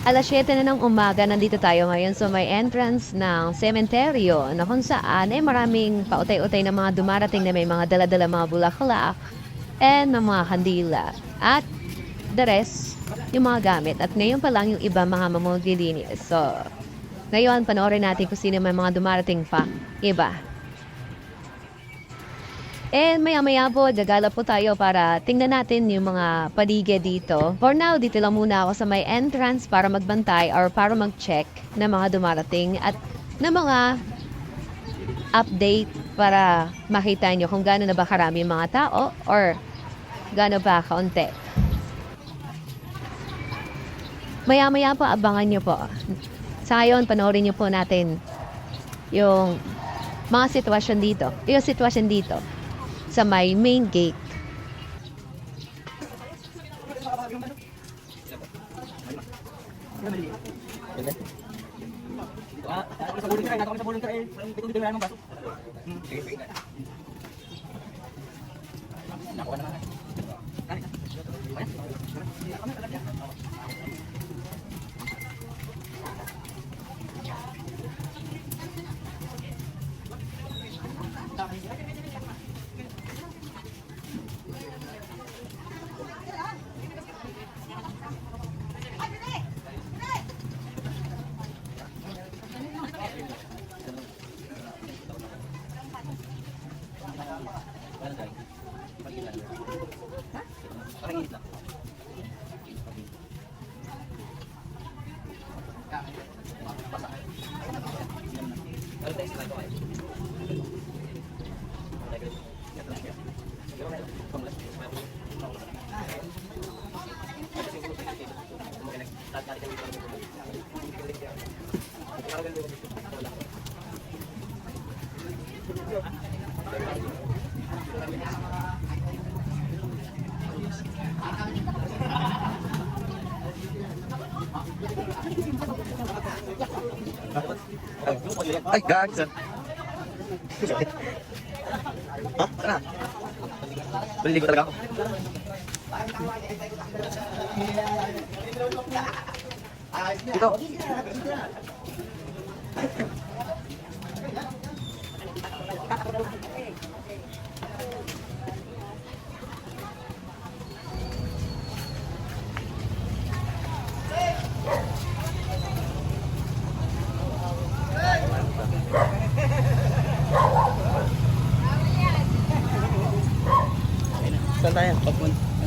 7 na ng umaga, nandito tayo ngayon sa may entrance ng sementeryo na kung saan ay maraming pautay-utay na mga dumarating na may mga dala-dala mga bulaklak and ng mga kandila. At the rest, yung mga gamit. At ngayon pa lang yung iba mga mamulilinis. So, ngayon panoorin natin kung sino may mga dumarating pa. Iba. And maya-maya po, gagala po tayo para tingnan natin yung mga paligid dito. For now, dito lang muna ako sa may entrance para magbantay or para mag-check na mga dumarating at na mga update para makita nyo kung gaano na ba karami yung mga tao or gaano ba kaunti. Maya-maya po, abangan nyo po. Sa ngayon, panoorin nyo po natin yung mga sitwasyon dito. Yung sitwasyon dito sa may main gate. Ay, guys. Ha? Tara. Baliligo talaga ako. Dito. Saan tayo? Papunta.